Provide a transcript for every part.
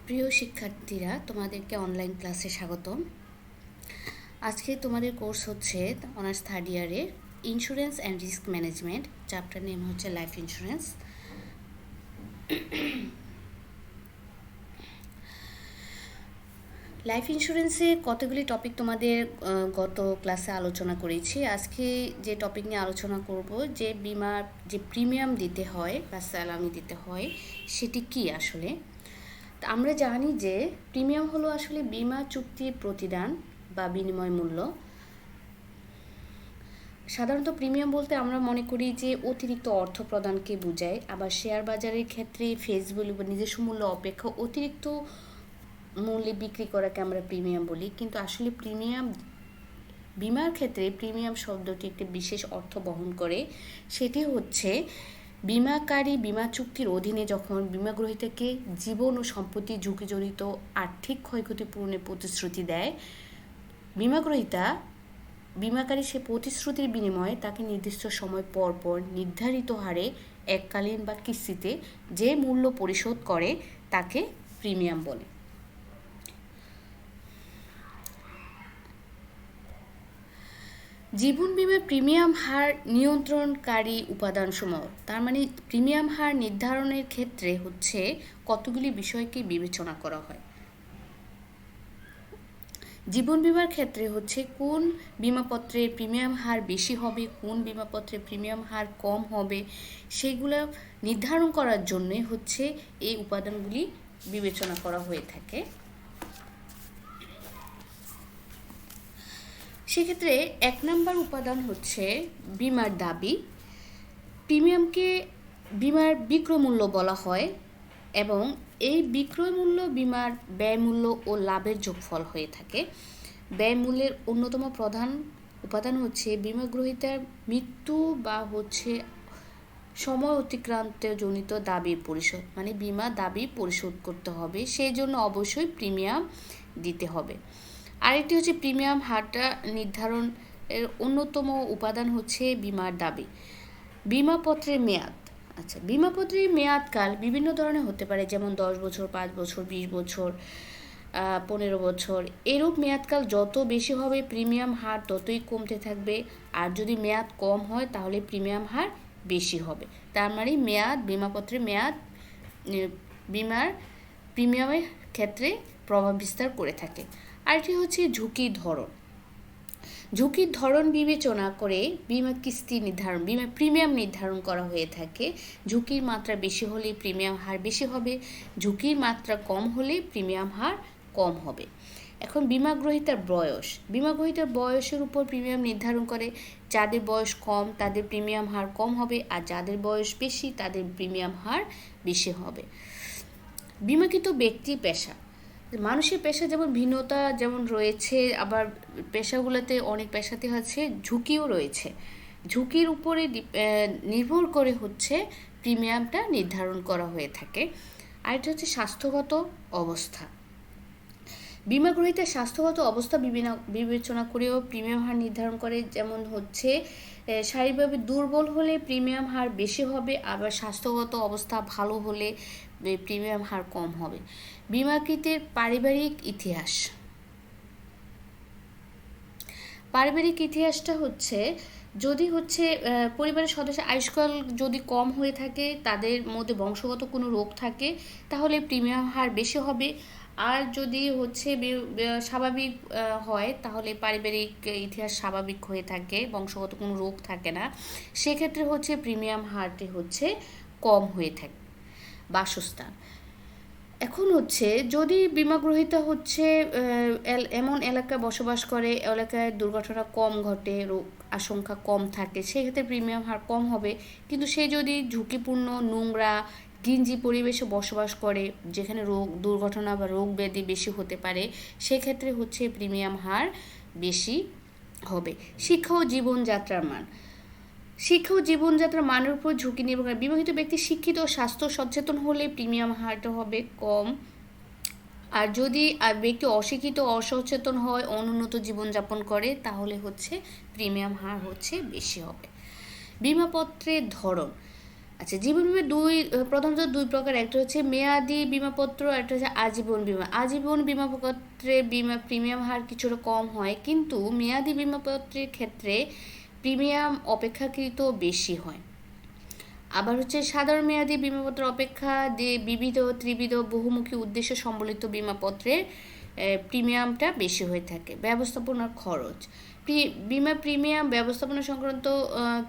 প্রিয় শিক্ষার্থীরা, তোমাদেরকে অনলাইন ক্লাসে স্বাগতম। আজকে তোমাদের কোর্স হচ্ছে অনার্স থার্ড ইয়ারের insurance and risk management, chapter name হচ্ছে লাইফ ইন্স্যুরেন্স। লাইফ ইন্স্যুরেন্সে কতগুলি টপিক তোমাদের গত ক্লাসে আলোচনা করেছি। আজকে যে টপিক নিয়ে আলোচনা করব, যে বিমার যে প্রিমিয়াম দিতে হয় বা স্যালামি দিতে হয় সেটি কি আসলে। আমরা জানি যে প্রিমিয়াম হলো আসলে বিমা চুক্তির প্রতিদান বা বিনিময় মূল্য। সাধারণত প্রিমিয়াম বলতে আমরা মনে করি যে অতিরিক্ত অর্থ প্রদানকে বোঝায়, আবার শেয়ার বাজারের ক্ষেত্রে ফেস ভ্যালু বা নিজস্ব মূল্য অপেক্ষা অতিরিক্ত মূল্যে বিক্রি করাকে আমরা প্রিমিয়াম বলি। কিন্তু আসলে প্রিমিয়াম বিমার ক্ষেত্রে প্রিমিয়াম শব্দটি একটি বিশেষ অর্থ বহন করে। সেটি হচ্ছে বিমাকারী বিমা চুক্তির অধীনে যখন বিমা গ্রহীতাকে জীবন ও সম্পত্তি ঝুঁকিজনিত আর্থিক ক্ষয়ক্ষতি পূরণের প্রতিশ্রুতি দেয়, বিমাকারী সে প্রতিশ্রুতির বিনিময়ে তাকে নির্দিষ্ট সময় পর পর নির্ধারিত হারে এককালীন বা কিস্তিতে যে মূল্য পরিশোধ করে তাকে প্রিমিয়াম বলে। জীবন বিমার প্রিমিয়াম হার নিয়ন্ত্রণকারী উপাদানসমূহ, তার মানে প্রিমিয়াম হার নির্ধারণের ক্ষেত্রে হচ্ছে কতগুলি বিষয়কে বিবেচনা করা হয়। জীবন বিমার ক্ষেত্রে হচ্ছে কোন বিমাপত্রের প্রিমিয়াম হার বেশি হবে, কোন বিমাপত্রের প্রিমিয়াম হার কম হবে, সেগুলো নির্ধারণ করার জন্যে হচ্ছে এই উপাদানগুলি বিবেচনা করা হয়ে থাকে। সেক্ষেত্রে 1 নম্বর উপাদান হচ্ছে বিমার দাবি। প্রিমিয়ামকে বিমার বিক্রয় মূল্য বলা হয় এবং এই বিক্রয় মূল্য বিমার ব্যয় মূল্য ও লাভের যোগফল হয়ে থাকে। ব্যয় মূল্যের অন্যতম প্রধান উপাদান হচ্ছে বিমা গ্রহীতার মৃত্যু বা হচ্ছে সময় অতিক্রান্তজনিত দাবির পরিশোধ, মানে বিমা দাবি পরিশোধ করতে হবে, সেই জন্য অবশ্যই প্রিমিয়াম দিতে হবে। আরেকটি হচ্ছে প্রিমিয়াম হারটা নির্ধারণের অন্যতম উপাদান হচ্ছে বিমার দাবি। বিমাপত্রের মেয়াদ, আচ্ছা, বিমাপত্রের মেয়াদকাল বিভিন্ন ধরনের হতে পারে, যেমন 10 বছর, 5 বছর, 20 বছর, 15 বছর। এরূপ মেয়াদকাল যত বেশি হবে প্রিমিয়াম হার ততই কমতে থাকবে, আর যদি মেয়াদ কম হয় তাহলে প্রিমিয়াম হার বেশি হবে। তার মানে বিমাপত্রের মেয়াদ বিমার প্রিমিয়ামের ক্ষেত্রে প্রভাব বিস্তার করে থাকে। আরেকটি হচ্ছে ঝুঁকির ধরন। ঝুঁকির ধরন বিবেচনা করে বিমা প্রিমিয়াম নির্ধারণ করা হয়ে থাকে। ঝুঁকির মাত্রা বেশি হলে প্রিমিয়াম হার বেশি হবে, ঝুঁকির মাত্রা কম হলে প্রিমিয়াম হার কম হবে। এখন বিমা গ্রহীতার বয়সের উপর প্রিমিয়াম নির্ধারণ করে। যাদের বয়স কম তাদের প্রিমিয়াম হার কম হবে, আর যাদের বয়স বেশি তাদের প্রিমিয়াম হার বেশি হবে। বিমাকৃত ব্যক্তি পেশা, মানুষের পেশা যেমন ভিন্নতা যেমন রয়েছে, আবার পেশাগুলোতে অনেক পেশাতে হচ্ছে ঝুঁকিও রয়েছে। ঝুঁকির উপরে নির্ভর করে হচ্ছে প্রিমিয়ামটা নির্ধারণ করা হয়ে থাকে। আরেকটা হচ্ছে স্বাস্থ্যগত অবস্থা। বিমা গ্রহীতার স্বাস্থ্যগত অবস্থা বিবেচনা করেও প্রিমিয়াম হার নির্ধারণ করে। যেমন হচ্ছে শারীরিকভাবে দুর্বল হলে প্রিমিয়াম হার বেশি হবে, আবার স্বাস্থ্যগত অবস্থা ভালো হলে প্রিমিয়াম হার কম হবে। বিমাকৃতের পারিবারিক ইতিহাসটা হচ্ছে যদি পরিবারের সদস্যের আয়ুষ্কাল যদি কম হয়ে থাকে, তাদের মধ্যে বংশগত কোনো রোগ থাকে, তাহলে প্রিমিয়াম হার বেশি হবে। আর যদি স্বাভাবিক হয়, তাহলে পারিবারিক ইতিহাস স্বাভাবিক হয়ে থাকে, বংশগত কোনো রোগ থাকে না, সেক্ষেত্রে প্রিমিয়াম হারটি কম হয়ে থাকে। বাসস্থান, এখন যদি বিমা গ্রহীতা এমন এলাকায় বসবাস করে, এলাকায় দুর্ঘটনা কম ঘটে, রোগ আশঙ্কা কম থাকে, সেক্ষেত্রে প্রিমিয়াম হার কম হবে। কিন্তু সে যদি ঝুঁকিপূর্ণ, নোংরা, ঘিঞ্জি পরিবেশে বসবাস করে, যেখানে দুর্ঘটনা বা রোগ ব্যাধি বেশি হতে পারে, সেক্ষেত্রে প্রিমিয়াম হার বেশি হবে। শিক্ষা ও জীবনযাত্রার মানের উপর ঝুঁকি নির্ভর করে। বিবাহিত ব্যক্তি শিক্ষিত ও স্বাস্থ্য সচেতন হলে প্রিমিয়াম হারটা হবে কম, আর যদি ব্যক্তি অশিক্ষিত, অসচেতন হয়, অনুন্নত জীবনযাপন করে, তাহলে প্রিমিয়াম হার বেশি হবে। বিমাপত্রের ধরন, আচ্ছা, জীবন বিমা প্রধানত দুই প্রকার। একটা হচ্ছে মেয়াদি বিমাপত্র, একটা হচ্ছে আজীবন বিমা। আজীবন বিমাপত্রে প্রিমিয়াম হার কিছুটা কম হয়, কিন্তু মেয়াদি বিমাপত্রের ক্ষেত্রে প্রিমিয়াম অপেক্ষাকৃত বেশি হয়। আবার সাধারণ মেয়াদি বিমাপত্র অপেক্ষা বিবিধ, ত্রিবিধ, বহুমুখী উদ্দেশ্য সম্বলিত বিমাপত্রের প্রিমিয়ামটা বেশি হয়ে থাকে। ব্যবস্থাপনার খরচ, প্রিমিয়াম ব্যবস্থাপনা সংক্রান্ত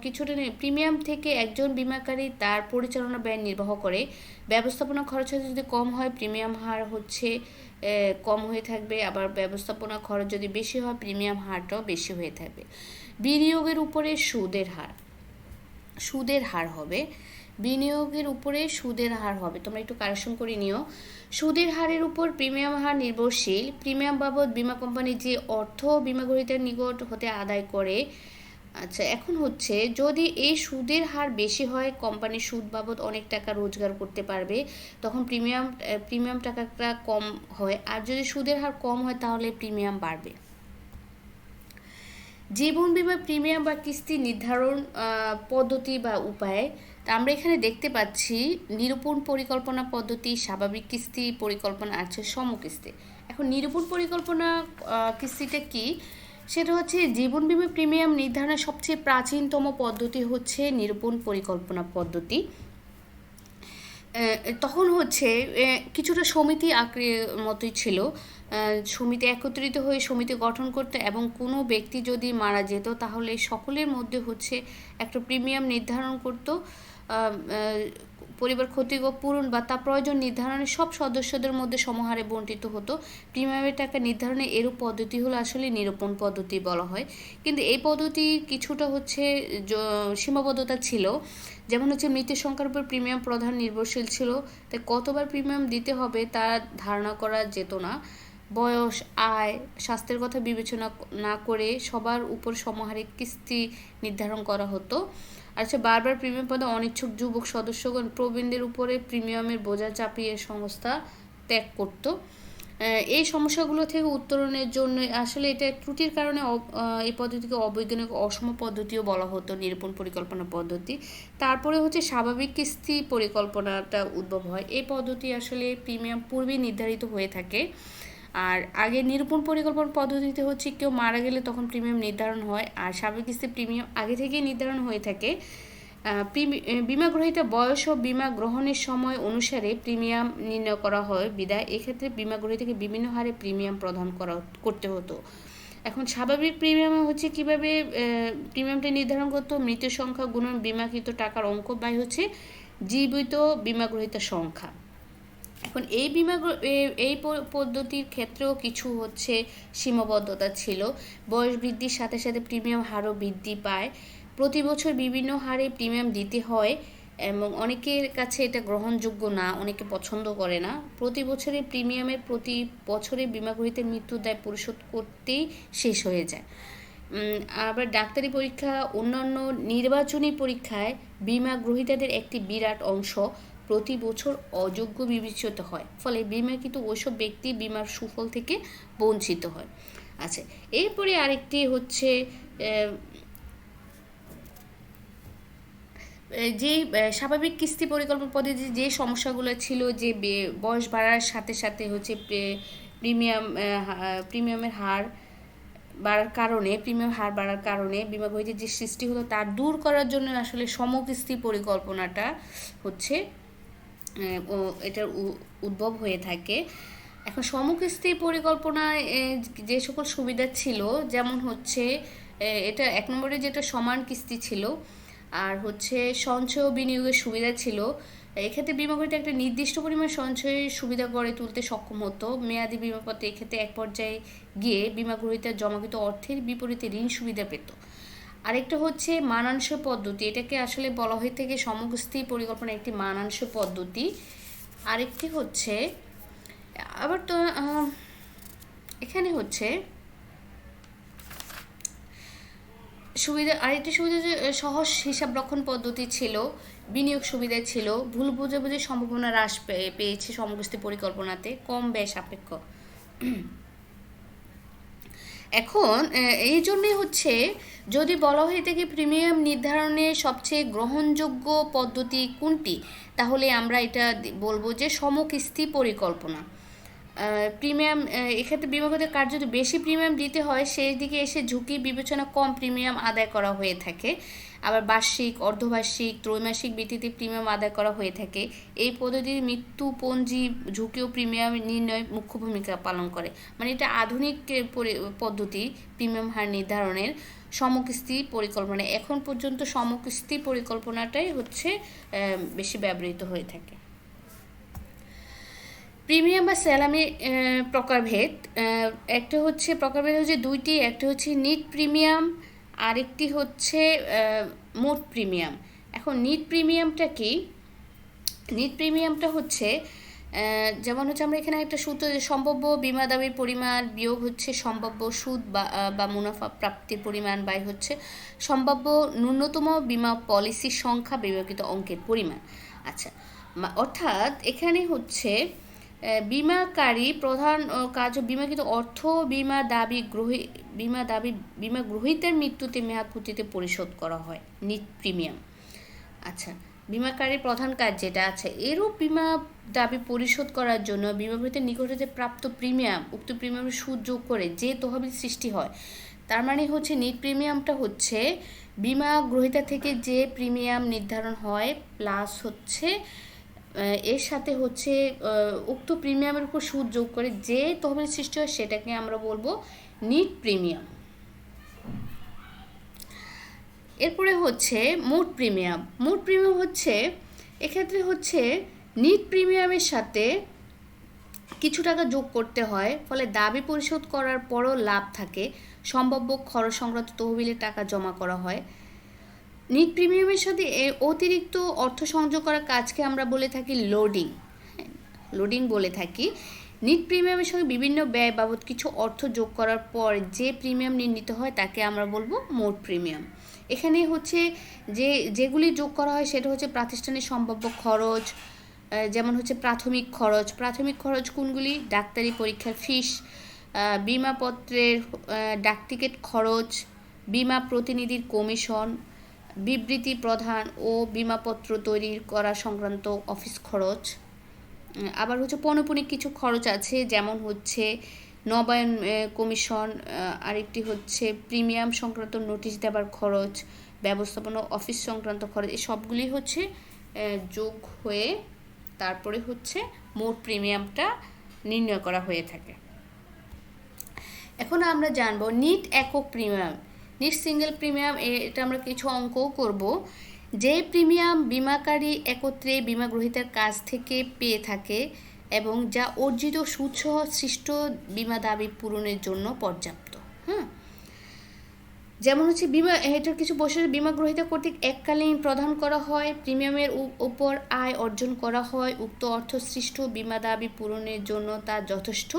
কিছুটা প্রিমিয়াম থেকে একজন বিমাকারী তার পরিচালনা ব্যয় নির্বাহ করে। ব্যবস্থাপনা খরচ যদি কম হয়, প্রিমিয়াম হার কম হয়ে থাকবে, আবার ব্যবস্থাপনা খরচ যদি বেশি হয়, প্রিমিয়াম হারটাও বেশি হয়ে থাকবে। বিনিয়োগের উপরে সুদের হার হবে। বিনিয়োগের উপরে সুদের হার হবে, তোমরা একটু কারেকশন করে নিও। সুদের হারের উপর প্রিমিয়াম হার নির্ভরশীল। প্রিমিয়াম বাবদ বিমা কোম্পানি যে অর্থ বিমা গ্রহীতার নিকট হতে আদায় করে। আচ্ছা, এখন যদি এই সুদের হার বেশি হয়, কোম্পানি সুদ বাবদ অনেক টাকা রোজগার করতে পারবে, তখন প্রিমিয়াম টাকাটা কম হয়। আর যদি সুদের হার কম হয়, তাহলে প্রিমিয়াম বাড়বে। জীবন বিমা প্রিমিয়াম বা কিস্তি নির্ধারণ পদ্ধতি বা উপায়, তা আমরা এখানে দেখতে পাচ্ছি নিরূপণ পরিকল্পনা পদ্ধতি, স্বাভাবিক কিস্তি পরিকল্পনা আছে, সমকিস্তি। এখন নিরূপণ পরিকল্পনা কিস্তিটা কি? সেটা জীবন বিমা প্রিমিয়াম নির্ধারণের সবচেয়ে প্রাচীনতম পদ্ধতি নিরূপণ পরিকল্পনা পদ্ধতি। তখন কিছুটা সমিতি আকারের মতোই ছিল। সমিতি একত্রিত হয়ে সমিতি গঠন করতে, এবং কোনো ব্যক্তি যদি মারা যেত, তাহলে সকলের মধ্যে একটা প্রিমিয়াম নির্ধারণ করত। পরিবার ক্ষতিপূরণ বা তা প্রয়োজন নির্ধারণে সব সদস্যদের মধ্যে সমহারে বণ্টিত হতো। প্রিমিয়ামের টাকা নির্ধারণে এরূপ পদ্ধতি হলো আসলে নিরূপণ পদ্ধতি বলা হয়। কিন্তু এই পদ্ধতির কিছুটা সীমাবদ্ধতা ছিল। যেমন মৃত্যুর সংখ্যার উপর প্রিমিয়াম প্রধান নির্ভরশীল ছিল, তাই কতবার প্রিমিয়াম দিতে হবে তা ধারণা করা যেত না। বয়স, আয়, স্বাস্থ্যের কথা বিবেচনা না করে সবার উপর সমহারে কিস্তি নির্ধারণ করা হতো। আর বারবার প্রিমিয়াম পদে অনিচ্ছুক যুবক সদস্যগণ প্রবীণদের উপরে প্রিমিয়ামের বোঝা চাপিয়ে সংস্থা ত্যাগ করত। এই সমস্যাগুলো থেকে উত্তরণের জন্য আসলে এটা ত্রুটির কারণে এই পদ্ধতিকে অবৈজ্ঞানিক অসম পদ্ধতিও বলা হতো, নিরূপণ পরিকল্পনা পদ্ধতি। তারপরে স্বাভাবিক কিস্তি পরিকল্পনাটা উদ্ভব হয়। এই পদ্ধতি আসলে প্রিমিয়াম পূর্বেই নির্ধারিত হয়ে থাকে। আর আগে নিরূপণ পরিকল্পনা পদ্ধতিতে কেউ মারা গেলে তখন প্রিমিয়াম নির্ধারণ হয়, আর স্বাভাবিক কিস্তি প্রিমিয়াম আগে থেকেই নির্ধারণ হয়ে থাকে। বিমা গ্রহীতা বয়স ও বিমা গ্রহণের সময় অনুসারে প্রিমিয়াম নির্ণয় করা হয় বিধায় এক্ষেত্রে বিমা গ্রহীতাকে বিভিন্ন হারে প্রিমিয়াম প্রদান করতে হতো। এখন স্বাভাবিক প্রিমিয়াম হচ্ছে কিভাবে প্রিমিয়ামটা নির্ধারণ করতো, মৃতের সংখ্যা গুণন বিমাকৃত টাকার অঙ্ক বাই হচ্ছে জীবিত বিমা গ্রহীতার সংখ্যা। এখন এই পদ্ধতির ক্ষেত্রেও কিছু হচ্ছে সীমাবদ্ধতা ছিল। বয়স বৃদ্ধির সাথে সাথে প্রিমিয়াম হারও বৃদ্ধি পায়। প্রতি বছর বিভিন্ন হারে প্রিমিয়াম দিতে হয় এবং অনেকের কাছে এটা গ্রহণযোগ্য না, অনেকে পছন্দ করে না। প্রতি বছরের প্রিমিয়ামের প্রতি বছরে বিমা গ্রহীতার মৃত্যুর দায় পরিশোধ করতেই শেষ হয়ে যায়। আবার ডাক্তারি পরীক্ষা অন্যান্য নির্বাচনী পরীক্ষায় বিমা গ্রহীতাদের একটি বিরাট অংশ প্রতি বছর অযোগ্য বিবেচিত হয়, ফলে বিমাকৃত ওইসব ব্যক্তি বিমার সুফল থেকে বঞ্চিত হয়। আচ্ছা, এরপরে আরেকটি হচ্ছে যে স্বাভাবিক কিস্তি পরিকল্পনা পদ্ধতিতে যে সমস্যাগুলো ছিল, যে বয়স বাড়ার সাথে সাথে হচ্ছে প্রিমিয়ামের হার বাড়ার কারণে বিমা গ্রহীতার যে সৃষ্টি হলো তার দূর করার জন্য আসলে সমকিস্তি পরিকল্পনাটা হচ্ছে এটার উদ্ভব হয়ে থাকে। এখন সমকিস্তি পরিকল্পনায় যে সকল সুবিধা ছিল, যেমন হচ্ছে এটা 1 নম্বরে যেটা সমান কিস্তি ছিল, আর হচ্ছে সঞ্চয় ও বিনিয়োগের সুবিধা ছিল। এক্ষেত্রে বিমা গ্রহীতা একটা নির্দিষ্ট পরিমাণ সঞ্চয়ের সুবিধা গড়ে তুলতে সক্ষম হতো। মেয়াদি বিমাপত্রে এক্ষেত্রে এক পর্যায়ে গিয়ে বিমা গ্রহীতার জমাকৃত অর্থের বিপরীতে ঋণ সুবিধা পেত। আরেকটা হচ্ছে মানানসই পদ্ধতি, এটাকে আসলে বলা হয়ে থাকে সমকিস্তি পরিকল্পনা একটি মানানসই পদ্ধতি। আরেকটি হচ্ছে আবার তো এখানে হচ্ছে আরেকটি সুবিধা যে সহজ হিসাব রক্ষণ পদ্ধতি ছিল, বিনিয়োগ সুবিধা ছিল, ভুল বুঝাবুঝির সম্ভাবনা হ্রাস পেয়েছে সমকিস্তি পরিকল্পনাতে, কম ব্যয় সাপেক্ষ। এখন এই জন্যে হচ্ছে যদি বলা হয়ে থাকে প্রিমিয়াম নির্ধারণের সবচেয়ে গ্রহণযোগ্য পদ্ধতি কোনটি, তাহলে আমরা এটা বলবো যে সমকিস্তি পরিকল্পনা। প্রিমিয়াম এক্ষেত্রে বিমা গ্রহীতার কার্য যদি বেশি প্রিমিয়াম দিতে হয়, সেই দিকে এসে ঝুঁকি বিবেচনা কম প্রিমিয়াম আদায় করা হয়ে থাকে। আবার বার্ষিক, অর্ধবার্ষিক, ত্রৈমাসিক ভিত্তিতে প্রিমিয়াম আদায় করা হয়ে থাকে। এই পদ্ধতির মৃত্যুপঞ্জি ঝুঁকি ও প্রিমিয়াম নির্ণয় মুখ্য ভূমিকা পালন করে। মানে এটা আধুনিক পদ্ধতি প্রিমিয়াম হার নির্ধারণের সমকিস্তি পরিকল্পনা। এখন পর্যন্ত সমকিস্তি পরিকল্পনাটাই হচ্ছে বেশি ব্যবহৃত হয়ে থাকে। প্রিমিয়াম বা স্যালামি প্রকারভেদ, একটা হচ্ছে প্রকারভেদ হচ্ছে দুইটি, একটা হচ্ছে নিট প্রিমিয়াম, আরেকটি হচ্ছে মোট প্রিমিয়াম। এখন নিট প্রিমিয়ামটা কি? নিট প্রিমিয়ামটা হচ্ছে যেমন হচ্ছে আমরা এখানে একটা সূত্র, সম্ভাব্য বিমা দাবির পরিমাণ বিয়োগ হচ্ছে সম্ভাব্য সুদ বা মুনাফা প্রাপ্তির পরিমাণ বাই হচ্ছে সম্ভাব্য ন্যূনতম বিমা পলিসির সংখ্যা বিভাগিত অঙ্কের পরিমাণ। আচ্ছা, অর্থাৎ এখানে হচ্ছে বিমাকারী প্রধান কাজ বিমাকৃত অর্থ বিমা গ্রহীতার মৃত্যুতে মেয়াদপূর্তিতে পরিশোধ করা হয় নিট প্রিমিয়াম। আচ্ছা, বিমাকারীর প্রধান কাজ যেটা আছে, এরূপ বিমা দাবি পরিশোধ করার জন্য বিমা গ্রহীতার নিকট হতে প্রাপ্ত প্রিমিয়াম উক্ত প্রিমিয়ামের সুদ যোগ করে যে তহবিল সৃষ্টি হয়, তার মানে হচ্ছে নিট প্রিমিয়ামটা হচ্ছে বিমা গ্রহীতা থেকে যে প্রিমিয়াম নির্ধারণ হয় প্লাস হচ্ছে এর সাথে হচ্ছে উক্ত প্রিমিয়ামের উপর সুদ যোগ করে যে তহবিল সৃষ্টি হয়, সেটাকে আমরা বলবো নিট প্রিমিয়াম। এরপরে হচ্ছে মোট প্রিমিয়াম। মোট প্রিমিয়াম হচ্ছে এক্ষেত্রে হচ্ছে নিট প্রিমিয়ামের সাথে কিছু টাকা যোগ করতে হয়, ফলে দাবি পরিশোধ করার পরও লাভ থাকে, সম্ভাব্য খরচ সংক্রান্ত তহবিলের টাকা জমা করা হয়। নিট প্রিমিয়ামের সাথে অতিরিক্ত অর্থ সংযোগ করার কাজকে আমরা বলে থাকি লোডিং বলে থাকি। নিট প্রিমিয়ামের সঙ্গে বিভিন্ন ব্যয় বাবদ কিছু অর্থ যোগ করার পর যে প্রিমিয়াম নির্ণীত হয় তাকে আমরা বলবো মোট প্রিমিয়াম। এখানে হচ্ছে যেগুলি যোগ করা হয় সেটা হচ্ছে প্রাতিষ্ঠানিক সম্ভাব্য খরচ, যেমন হচ্ছে প্রাথমিক খরচ কোনগুলি? ডাক্তারি পরীক্ষার ফিস, বিমাপত্রের ডাকটিকেট খরচ, বিমা প্রতিনিধির কমিশন, বিবৃতি প্রদান ও বিমাপত্র তৈরি করা সংক্রান্ত অফিস খরচ। আবার হচ্ছে পৌনঃপুনিক কিছু খরচ আছে, যেমন হচ্ছে নবায়ন কমিশন, আরেকটি হচ্ছে প্রিমিয়াম সংক্রান্ত নোটিশ দেবার খরচ, ব্যবস্থাপনা, অফিস সংক্রান্ত খরচ, এই সবগুলি হচ্ছে যোগ হয়ে তারপরে হচ্ছে মোট প্রিমিয়ামটা নির্ণয় করা হয়ে থাকে। এখন আমরা জানবো নিট একক প্রিমিয়াম, নিট সিঙ্গেল প্রিমিয়াম। এটা আমরা কিছু অঙ্কও করব। যে প্রিমিয়াম বিমাকারী একত্রে বিমা গ্রহীতার কাছ থেকে পেয়ে থাকে এবং যা অর্জিত সুদসহ সৃষ্ট বিমা দাবি পূরণের জন্য পর্যাপ্ত। যেমন হচ্ছে বিমা, এটার কিছু বৈশিষ্ট্য: বিমা গ্রহীতা কর্তৃক এককালীন প্রদান করা হয়, প্রিমিয়ামের উপর আয় অর্জন করা হয়, উক্ত অর্থ সৃষ্ট বিমা দাবি পূরণের জন্য তা যথেষ্ট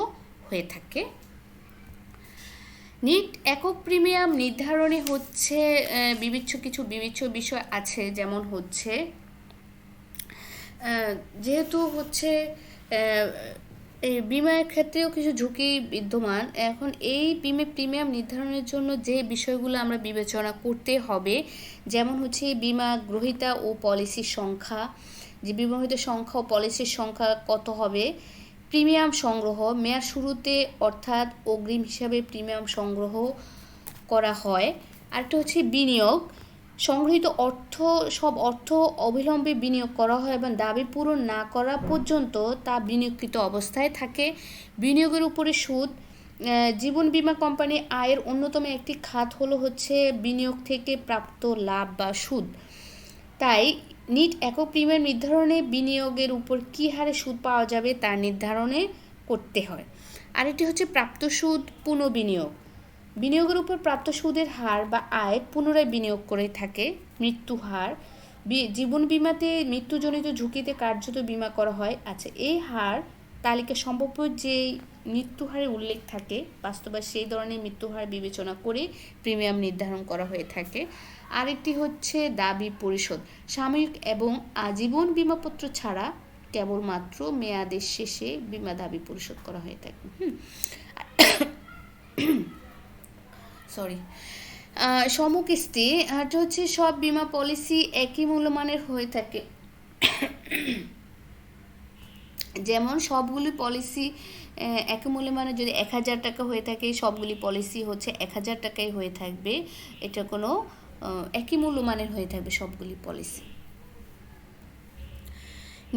হয়ে থাকে। নিট একক প্রিমিয়াম নির্ধারণে হচ্ছে কিছু বিবেচ্য বিষয় আছে, যেমন হচ্ছে যেহেতু হচ্ছে এই বিমার ক্ষেত্রেও কিছু ঝুঁকি বিদ্যমান। এখন এই প্রিমিয়াম নির্ধারণের জন্য যে বিষয়গুলো আমরা বিবেচনা করতে হবে, যেমন হচ্ছে বিমা গ্রহীতা ও পলিসির সংখ্যা, যে বিমা গ্রহীতার সংখ্যা ও পলিসির সংখ্যা কত হবে, প্রিমিয়াম সংগ্রহ, মেয়াদ শুরুতে অর্থাৎ অগ্রিম হিসাবে প্রিমিয়াম সংগ্রহ করা হয়। আরেকটা হচ্ছে বিনিয়োগ, সংগৃহীত সব অর্থ অবিলম্বে বিনিয়োগ করা হয় এবং দাবি পূরণ না করা পর্যন্ত তা বিনিয়োগকৃত অবস্থায় থাকে। বিনিয়োগের উপরে সুদ, জীবন বীমা কোম্পানি আয়ের অন্যতম একটি খাত হলো হচ্ছে বিনিয়োগ থেকে প্রাপ্ত লাভ বা সুদ। তাই নিট একক প্রিমিয়াম নির্ধারণে বিনিয়োগের উপর কী হারে সুদ পাওয়া যাবে তা নির্ধারণে করতে হয়। আরেকটি হচ্ছে প্রাপ্ত সুদ পুনঃবিনিয়োগ, বিনিয়োগের উপর প্রাপ্ত সুদের হার বা আয় পুনরায় বিনিয়োগ করে থাকে। মৃত্যু হার, জীবন বিমাতে মৃত্যুজনিত ঝুঁকিতে কার্যত বিমা করা হয়। আচ্ছা, এই হার তালিকা সম্ভাব্য যে মৃত্যু হারে উল্লেখ থাকে বাস্তবে সেই ধরনের মৃত্যু হার বিবেচনা করে প্রিমিয়াম নির্ধারণ করা হয়ে থাকে। আরেকটি হচ্ছে দাবি পরিশোধ, সাময়িক এবং আজীবন বিমাপত্র ছাড়া কেবলমাত্র মেয়াদের শেষে বিমা দাবি পরিশোধ করা হয়ে থাকে। সমকিস্তি, আর হচ্ছে সব বিমা পলিসি একই মূল্যমানের হয়ে থাকে। যেমন সবগুলি পলিসি একই মূল্যমানের যদি 1000 টাকা হয়ে থাকে, সবগুলি পলিসি হচ্ছে 1000 টাকাই হয়ে থাকবে। এটা কোনো একই মূল্যমানের হয়ে থাকবে সবগুলি পলিসি।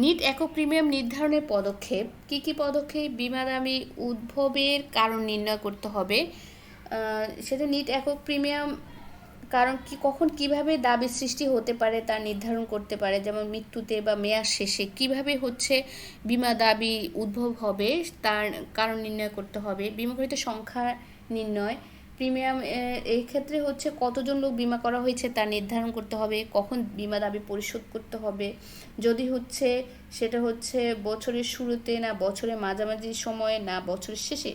নিট একক প্রিমিয়াম নির্ধারণের পদক্ষেপ, কি কি পদক্ষেপ? বিমা দাবি উদ্ভবের কারণ নির্ণয় করতে হবে, সেটা নিট একক প্রিমিয়াম কারণ কখন কিভাবে দাবি সৃষ্টি হতে পারে তা নির্ধারণ করতে পারে। যেমন মৃত্যুতে বা মেয়াদ শেষে কিভাবে হচ্ছে বিমা দাবি উদ্ভব হবে তার কারণ নির্ণয় করতে হবে। বিমাকৃত সংখ্যা নির্ণয়, প্রিমিয়াম এই ক্ষেত্রে হচ্ছে কতজন লোক বিমা করা হয়েছে তা নির্ধারণ করতে হবে। কখন বিমা দাবি পরিশোধ করতে হবে, যদি হচ্ছে সেটা হচ্ছে বছরের শুরুতে না বছরের মাঝামাঝি সময়ে না বছরের শেষে,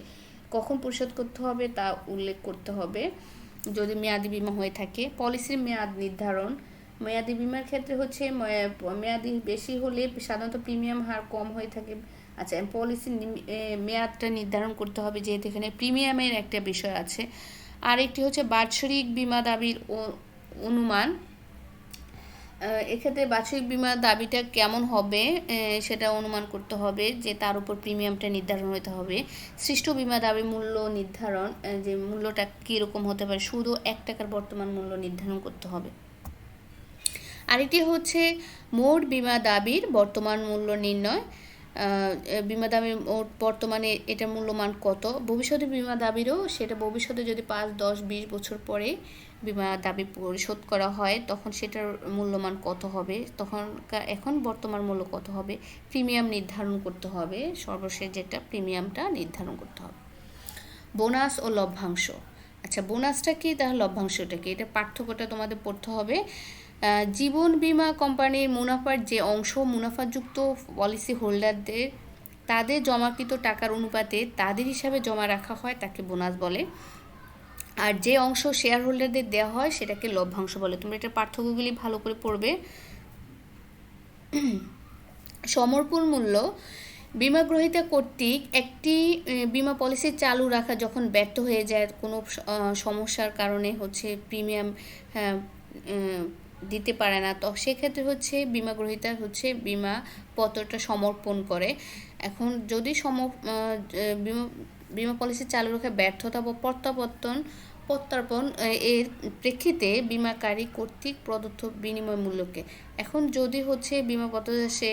কখন পরিশোধ করতে হবে তা উল্লেখ করতে হবে যদি মেয়াদি বিমা হয়ে থাকে। পলিসির মেয়াদ নির্ধারণ, মেয়াদি বিমার ক্ষেত্রে হচ্ছে মেয়াদি বেশি হলে সাধারণত প্রিমিয়াম হার কম হয়ে থাকে। আচ্ছা, পলিসির মেয়াদটা নির্ধারণ করতে হবে যেহেতু এখানে প্রিমিয়ামের একটা বিষয় আছে। আরেকটি হচ্ছে বাৎসরিক বিমা দাবির অনুমান, এক্ষেত্রে বার্ষিক বিমা দাবিটা কেমন হবে সেটা অনুমান করতে হবে, যে তার উপর প্রিমিয়ামটা নির্ধারণ হতে হবে। সৃষ্ট বিমা দাবি মূল্য নির্ধারণ, যে মূল্যটা কীরকম হতে পারে, শুধু 1 টাকার বর্তমান মূল্য নির্ধারণ করতে হবে। আরেকটি হচ্ছে মোট বিমা দাবির বর্তমান মূল্য নির্ণয়, বিমা দাবি বর্তমানে এটার মূল্যমান কত, ভবিষ্যতে বিমা দাবিরও সেটা ভবিষ্যতে যদি 5, 10, 20 বছর পরে বিমা দাবি পরিশোধ করা হয় তখন সেটার মূল্যমান কত হবে, এখন বর্তমান মূল্য কত হবে, প্রিমিয়াম নির্ধারণ করতে হবে। সর্বশেষ যেটা প্রিমিয়ামটা নির্ধারণ করতে হবে। বোনাস ও লভ্যাংশ, আচ্ছা বোনাসটা কি, তাহলে লভ্যাংশটা কি, এটা পার্থক্যটা তোমাদের পড়তে হবে। জীবন বীমা কোম্পানির মুনাফার যে অংশ মুনাফাযুক্ত পলিসি হোল্ডারদের তাদের জমাকৃত টাকার অনুপাতে তাদের হিসাবে জমা রাখা হয় তাকে বোনাস বলে, আর যে অংশ শেয়ার হোল্ডারদের দেওয়া হয় সেটাকে লভ্যাংশ বলে। তোমরা এটা পার্থক্যগুলি ভালো করে পড়বে। সমর্পণ মূল্য, বিমা গ্রহীতা কর্তৃক একটি বিমা পলিসি চালু রাখা যখন ব্যর্থ হয়ে যায় কোনো সমস্যার কারণে হচ্ছে প্রিমিয়াম দিতে পারে না, তো সেক্ষেত্রে হচ্ছে বিমা গ্রহীতা হচ্ছে বিমা পত্রটা সমর্পণ করে। এখন যদি বিমা পলিসি চালু রাখার ব্যর্থতা বা প্রত্যাবর্তন প্রত্যর্পণ এর প্রেক্ষিতে বিমাকারী কর্তৃক প্রদত্ত বিনিময় মূল্যকে। এখন যদি হচ্ছে বিমাপত্র সে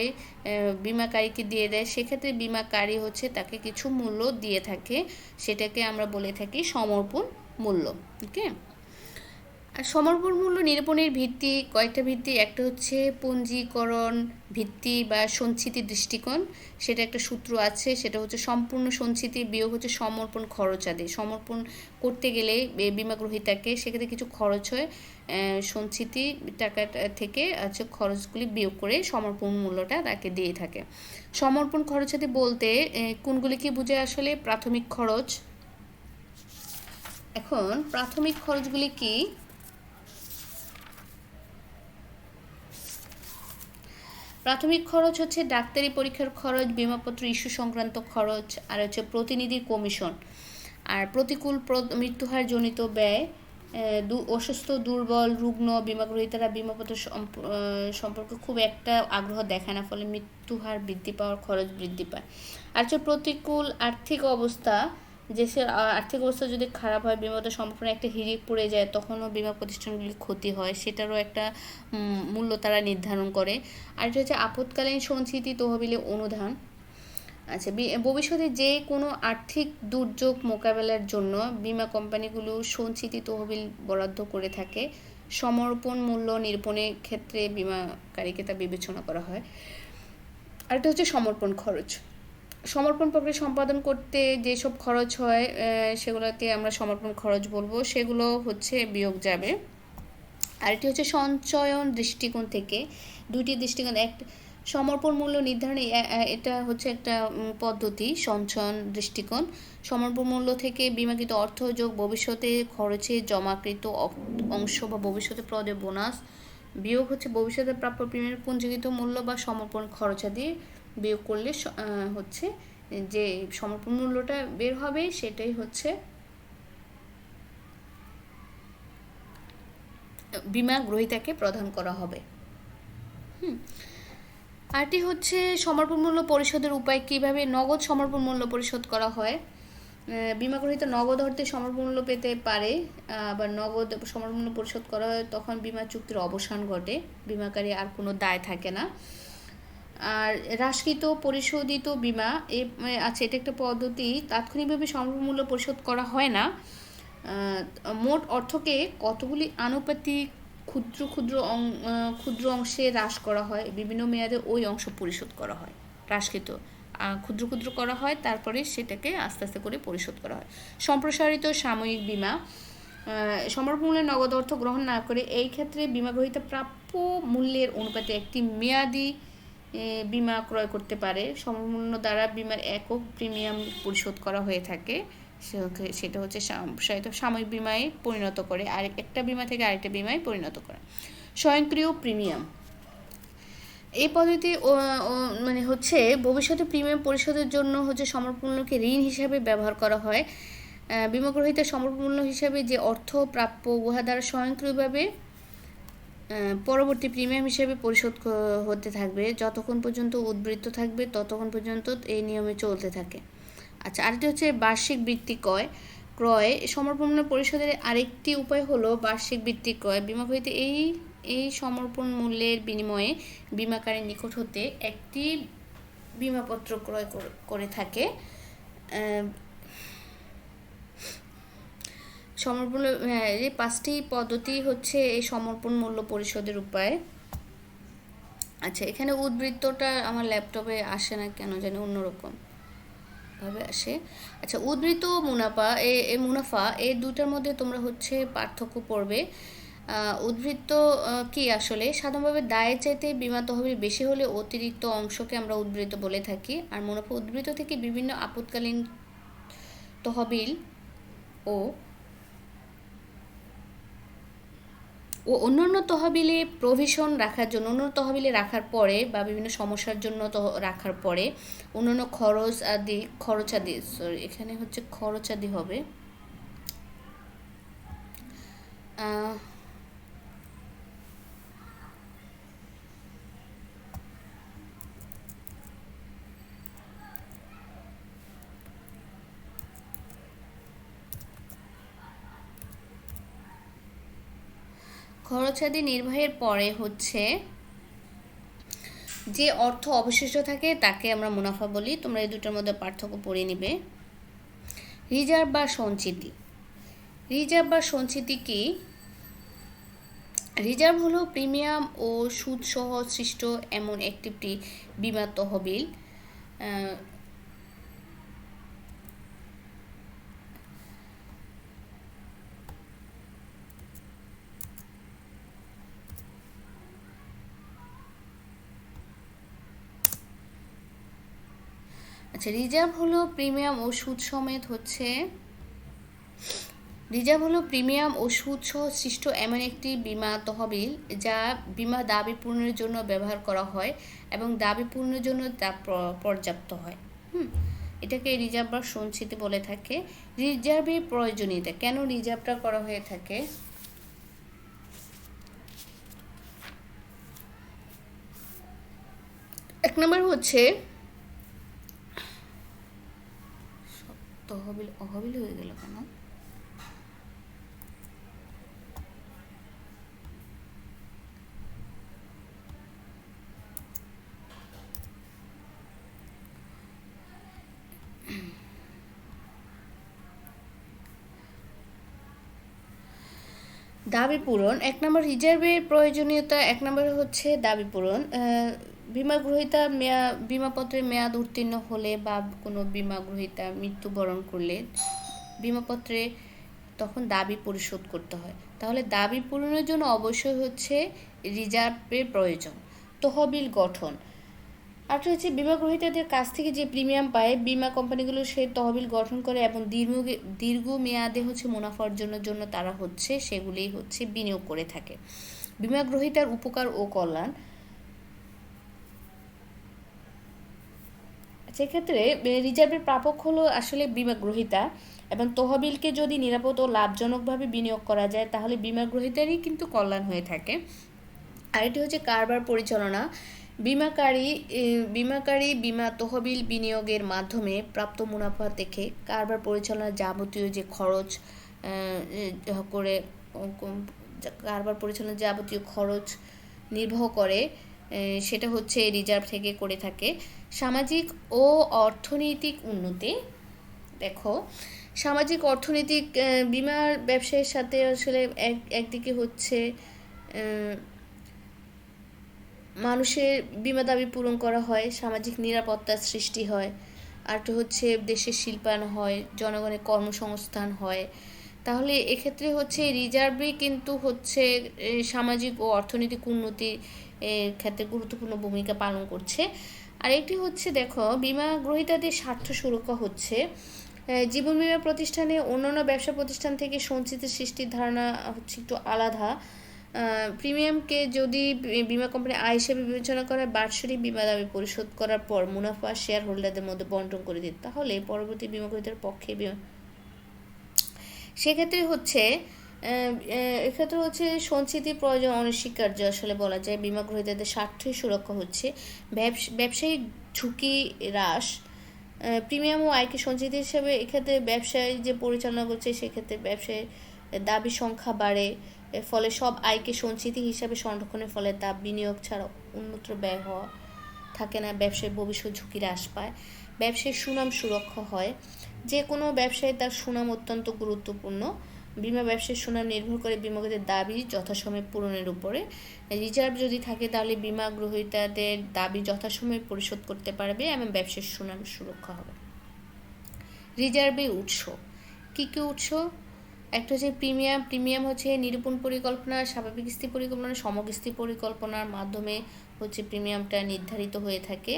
বিমাকারীকে দিয়ে দেয়, সেক্ষেত্রে বিমাকারী হচ্ছে তাকে কিছু মূল্য দিয়ে থাকে, সেটাকে আমরা বলে থাকি সমর্পণ মূল্য। ওকে, আর সমর্পণ মূল্য নিরূপণের ভিত্তি কয়েকটা ভিত্তি, একটা হচ্ছে পঞ্জীকরণ ভিত্তি বা সঞ্চিতি দৃষ্টিকোণ, সেটা একটা সূত্র আছে, সেটা হচ্ছে সম্পূর্ণ সঞ্চিতি বিয়োগ হচ্ছে সমর্পণ খরচাদি। সমর্পণ করতে গেলে বিমা গ্রহীতাকে সেক্ষেত্রে কিছু খরচ হয়, সঞ্চিতি টাকাটা থেকে হচ্ছে খরচগুলি বিয়োগ করে সমর্পণ মূল্যটা তাকে দিয়ে থাকে। সমর্পণ খরচাদি বলতে কোনগুলিকে বোঝায়? আসলে প্রাথমিক খরচ। এখন প্রাথমিক খরচগুলি কি? প্রাথমিক খরচ হচ্ছে ডাক্তারি পরীক্ষার খরচ, বিমাপত্র ইস্যু সংক্রান্ত খরচ, আর হচ্ছে প্রতিনিধির কমিশন। আর প্রতিকূল মৃত্যুহার জনিত ব্যয়, অসুস্থ দুর্বল রুগ্ন বিমাগ্রহীতারা বিমাপত্র সম্পর্কে খুব একটা আগ্রহ দেখায় না, ফলে মৃত্যুহার বৃদ্ধি পাওয়ার খরচ বৃদ্ধি পায়। আর হচ্ছে প্রতিকূল আর্থিক অবস্থা, দেশের আর্থিক অবস্থা যদি খারাপ হয়, বিমাপত্র সম্পূর্ণ একটা হিড়িক পড়ে যায়, তখনও বিমা প্রতিষ্ঠানগুলির ক্ষতি হয়, সেটারও একটা মূল্য তারা নির্ধারণ করে। আর এটা হচ্ছে আপৎকালীন সঞ্চিতি তহবিলে অনুদান। আচ্ছা, ভবিষ্যতে যে কোনো আর্থিক দুর্যোগ মোকাবেলার জন্য বিমা কোম্পানিগুলো সঞ্চিতি তহবিল বরাদ্দ করে থাকে। সমর্পণ মূল্য নিরূপণের ক্ষেত্রে বিমাকারীকে তা বিবেচনা করা হয়। আরেকটা হচ্ছে সমর্পণ খরচ। সমর্পণ প্রক্রিয়া সম্পাদন করতে যেসব খরচ হয় সেগুলোকে আমরা সমর্পণ খরচ বলবো, সেগুলো হচ্ছে বিয়োগ যাবে। আরেকটি হচ্ছে সঞ্চয়ন দৃষ্টিকোণ থেকে, দুইটি দৃষ্টিকোণ, একটা সমর্পণ মূল্য নির্ধারণে, এটা হচ্ছে একটা পদ্ধতি সঞ্চয়ন দৃষ্টিকোণ। সমর্পণ মূল্য থেকে বিমাকৃত অর্থ যোগ ভবিষ্যতে খরচে জমাকৃত অংশ বা ভবিষ্যতে প্রদে বোনাস বিয়োগ হচ্ছে ভবিষ্যতে প্রাপ্য প্রিমিয়ামের পুঞ্জীকৃত মূল্য বা সমর্পণ খরচাদি বিয়োগ করলে হচ্ছে যে সমর্পণ মূল্যটা বের হবে, সেটাই হচ্ছে বিমা গ্রহীতাকে প্রদান করা হবে। আরটি হচ্ছে সমর্পণ মূল্য পরিশোধের উপায়, কিভাবে নগদ সমর্পণ মূল্য পরিশোধ করা হয়। বিমা গ্রহীতা নগদ অর্থে সমর্পণ মূল্য পেতে পারে, আবার নগদ সমর্পণ মূল্য পরিশোধ করা হয় তখন বিমা চুক্তির অবসান ঘটে, বিমাকারী আর কোনো দায় থাকে না। আর হ্রাসকৃত পরিশোধিত বিমা আছে, এটা একটা পদ্ধতি, তাৎক্ষণিকভাবে সমর্পণ মূল্য পরিশোধ করা হয় না, মোট অর্থকে কতগুলি আনুপাতিক ক্ষুদ্র ক্ষুদ্র ক্ষুদ্র অংশে হ্রাস করা হয়, বিভিন্ন মেয়াদে ওই অংশ পরিশোধ করা হয়, হ্রাসকৃত ক্ষুদ্র ক্ষুদ্র করা হয়, তারপরে সেটাকে আস্তে আস্তে করে পরিশোধ করা হয়। সম্প্রসারিত সাময়িক বিমা, সমর্পণ মূল্যে নগদ অর্থ গ্রহণ না করে এই ক্ষেত্রে বিমা গ্রহীতা প্রাপ্য মূল্যের অনুপাতে একটি মেয়াদি বিমা ক্রয় করতে পারে। সমমূল্য দ্বারা বিমার একক প্রিমিয়াম পরিশোধ করা হয়ে থাকে, সেটা হচ্ছে সাময়িক বিমায় পরিণত করে, একটা বিমা থেকে আরেকটা বিমায় পরিণত করে। স্বয়ংক্রিয় প্রিমিয়াম, এই পদ্ধতি মানে হচ্ছে ভবিষ্যতে প্রিমিয়াম পরিশোধের জন্য হচ্ছে সমর্পণকে ঋণ হিসাবে ব্যবহার করা হয়। বিমা গ্রহীতার সমর্পণ হিসাবে যে অর্থ প্রাপ্য উহা দ্বারা স্বয়ংক্রিয়ভাবে পরবর্তী প্রিমিয়াম হিসেবে পরিশোধ হতে থাকবে, যতক্ষণ পর্যন্ত উদ্বৃত্ত থাকবে ততক্ষণ পর্যন্ত এই নিয়মে চলতে থাকে। আচ্ছা, আরেকটি হচ্ছে বার্ষিক বৃত্তি ক্রয়। সমর্পণ পরিশোধের আরেকটি উপায় হলো বার্ষিক বৃত্তি ক্রয়। বিমা গ্রহীতা এই সমর্পণ মূল্যের বিনিময়ে বিমাকারীর নিকট হতে একটি বিমাপত্র ক্রয় করে থাকে। সমর্পণ, এই পাঁচটি পদ্ধতি হচ্ছে এই সমর্পণ মূল্য পরিশোধের উপায়। আচ্ছা, এখানে উদ্বৃত্তটা আমার ল্যাপটপে আসে না কেন জানি, অন্যরকম ভাবে আসে। আচ্ছা, উদ্বৃত্ত ও মুনাফা এই দুটার মধ্যে তোমরা হচ্ছে পার্থক্য পড়বে। উদ্বৃত্ত কি আসলে? সাধারণভাবে দায়ের চাইতে বিমা তহবিল বেশি হলে অতিরিক্ত অংশকে আমরা উদ্বৃত্ত বলে থাকি। আর মুনাফা উদ্বৃত্ত থেকে বিভিন্ন আপৎকালীন তহবিল ও অন্যান্য তহবিলে প্রভিশন রাখার জন্য, অন্যান্য তহবিলে রাখার পরে বা বিভিন্ন সমস্যার জন্য রাখার পরে অন্যান্য খরচাদি এখানে হচ্ছে খরচাদি হবে। খরচাদি নির্বাহের পরে হচ্ছে যে অর্থ অবশিষ্ট থাকে তাকে আমরা মুনাফা বলি। তোমরা এই দুটোর মধ্যে পার্থক্য পড়ে নিবে। রিজার্ভ বা সঞ্চিতি। রিজার্ভ বা সঞ্চিতি কি? রিজার্ভ হলো প্রিমিয়াম ও সুদ সহ সৃষ্ট এমন একটি বীমা তহবিল আচ্ছা, রিজার্ভ হলো প্রিমিয়াম ও সুদ সমেত হচ্ছে রিজার্ভ হলো প্রিমিয়াম ও সুদ সহ সৃষ্ট এমন একটি বীমা তহবিল যা বীমা দাবি পূরণের জন্য ব্যবহার করা হয় এবং দাবি পূরণের জন্য তা পর্যাপ্ত হয়। এটাকে রিজার্ভ বা সঞ্চিতি বলে থাকে। রিজার্ভের প্রয়োজনীয়তা, কেন রিজার্ভটা করা হয়ে থাকে? এক নম্বর হচ্ছে তহবিল অহবিল হয়ে গেল কেন? দাবি পূরণ। এক নম্বর রিজার্ভের প্রয়োজনীয়তা, এক নম্বরে হচ্ছে দাবি পূরণ। বিমা গ্রহীতা বিমাপত্রের মেয়াদ উত্তীর্ণ হলে বা কোনো বিমা গ্রহীতা মৃত্যুবরণ করলে বিমাপত্রে তখন দাবি পরিশোধ করতে হয়। তাহলে দাবি পূরণের জন্য অবশ্যই হচ্ছে রিজার্ভের প্রয়োজন। তহবিল গঠন। আরেকটা হচ্ছে বিমা গ্রহীতাদের কাছ থেকে যে প্রিমিয়াম পায় বিমা কোম্পানিগুলো সেই তহবিল গঠন করে এবং দীর্ঘমেয়াদে হচ্ছে মুনাফা অর্জনের জন্য তারা হচ্ছে সেগুলি হচ্ছে বিনিয়োগ করে থাকে। বিমা গ্রহীতার উপকার ও কল্যাণ। সেক্ষেত্রে রিজার্ভের প্রাপক হলো আসলে বিমা গ্রহীতা এবং তহবিলকে যদি নিরাপদ ও লাভজনকভাবে বিনিয়োগ করা যায় তাহলে বিমা গ্রহীতারই কিন্তু কল্যাণ হয়ে থাকে। আরেকটি হচ্ছে কারবার পরিচালনা। বিমাকারী বিমা তহবিল বিনিয়োগের মাধ্যমে প্রাপ্ত মুনাফা থেকে কারবার পরিচালনার যাবতীয় যে খরচ করে কারবার পরিচালনার যাবতীয় খরচ নির্বাহ করে সেটা হচ্ছে রিজার্ভ থেকে করে থাকে। সামাজিক ও অর্থনৈতিক উন্নতি। দেখো, সামাজিক অর্থনৈতিক বিমার ব্যবসায়ের সাথে আসলে একদিকে হচ্ছে মানুষের বিমা দাবি পূরণ করা হয়, সামাজিক নিরাপত্তার সৃষ্টি হয়, আরেকটা হচ্ছে দেশের শিল্পায়ন হয়, জনগণের কর্মসংস্থান হয়। তাহলে এক্ষেত্রে হচ্ছে রিজার্ভই কিন্তু হচ্ছে সামাজিক ও অর্থনৈতিক উন্নতি ক্ষেত্রে গুরুত্বপূর্ণ ভূমিকা পালন করছে। আর একটি হচ্ছে দেখো, বিমা গ্রহীতাদের স্বার্থ সুরক্ষা হচ্ছে জীবন বিমা প্রতিষ্ঠানে অন্যান্য ব্যবসা প্রতিষ্ঠান থেকে সঞ্চিতির সৃষ্টির ধারণা হচ্ছে একটু আলাদা। প্রিমিয়ামকে যদি বিমা কোম্পানি আয় হিসেবে বিবেচনা করে বার্ষিক বিমা দাবি পরিশোধ করার পর মুনাফা শেয়ার হোল্ডারদের মধ্যে বন্টন করে দিত, তাহলে পরবর্তী বিমা গ্রহীতার পক্ষে সেক্ষেত্রে হচ্ছে এক্ষেত্রে হচ্ছে সঞ্চিতির প্রয়োজন অনস্বীকার্য আসলে বলা যায়। বিমা গ্রহীতাদের স্বার্থই সুরক্ষা হচ্ছে ব্যবসায়িক ঝুঁকি হ্রাস। প্রিমিয়াম ও আয়কে সঞ্চিতি হিসেবে এক্ষেত্রে ব্যবসায় যে পরিচালনা করছে সেক্ষেত্রে ব্যবসায় দাবি সংখ্যা বাড়ে, ফলে সব আয়কে সঞ্চিতি হিসাবে সংরক্ষণের ফলে তা বিনিয়োগ ছাড়া অন্যত্র ব্যয় হওয়া থাকে না, ব্যবসায় ভবিষ্যৎ ঝুঁকি হ্রাস পায়, ব্যবসায় সুনাম সুরক্ষা হয়। যে কোনো ব্যবসায় তার সুনাম অত্যন্ত গুরুত্বপূর্ণ। বিমা ব্যবসায় সুনাম নির্ভর করে বিমাগ্রহীতাদের দাবি যথাসময়ে পূরণের উপরে। রিজার্ভ যদি থাকে তাহলে বিমা গ্রহীতাদের দাবি যথাসময়ে পরিশোধ করতে পারবে এবং ব্যবসায় সুনাম সুরক্ষা হবে। রিজার্ভের উৎস কী কী উৎস? একটা হচ্ছে প্রিমিয়াম হচ্ছে নিরূপণ পরিকল্পনা, স্বাভাবিক স্থির পরিকল্পনা, সমকিস্তি পরিকল্পনার মাধ্যমে হচ্ছে প্রিমিয়ামটা নির্ধারিত হয়ে থাকে।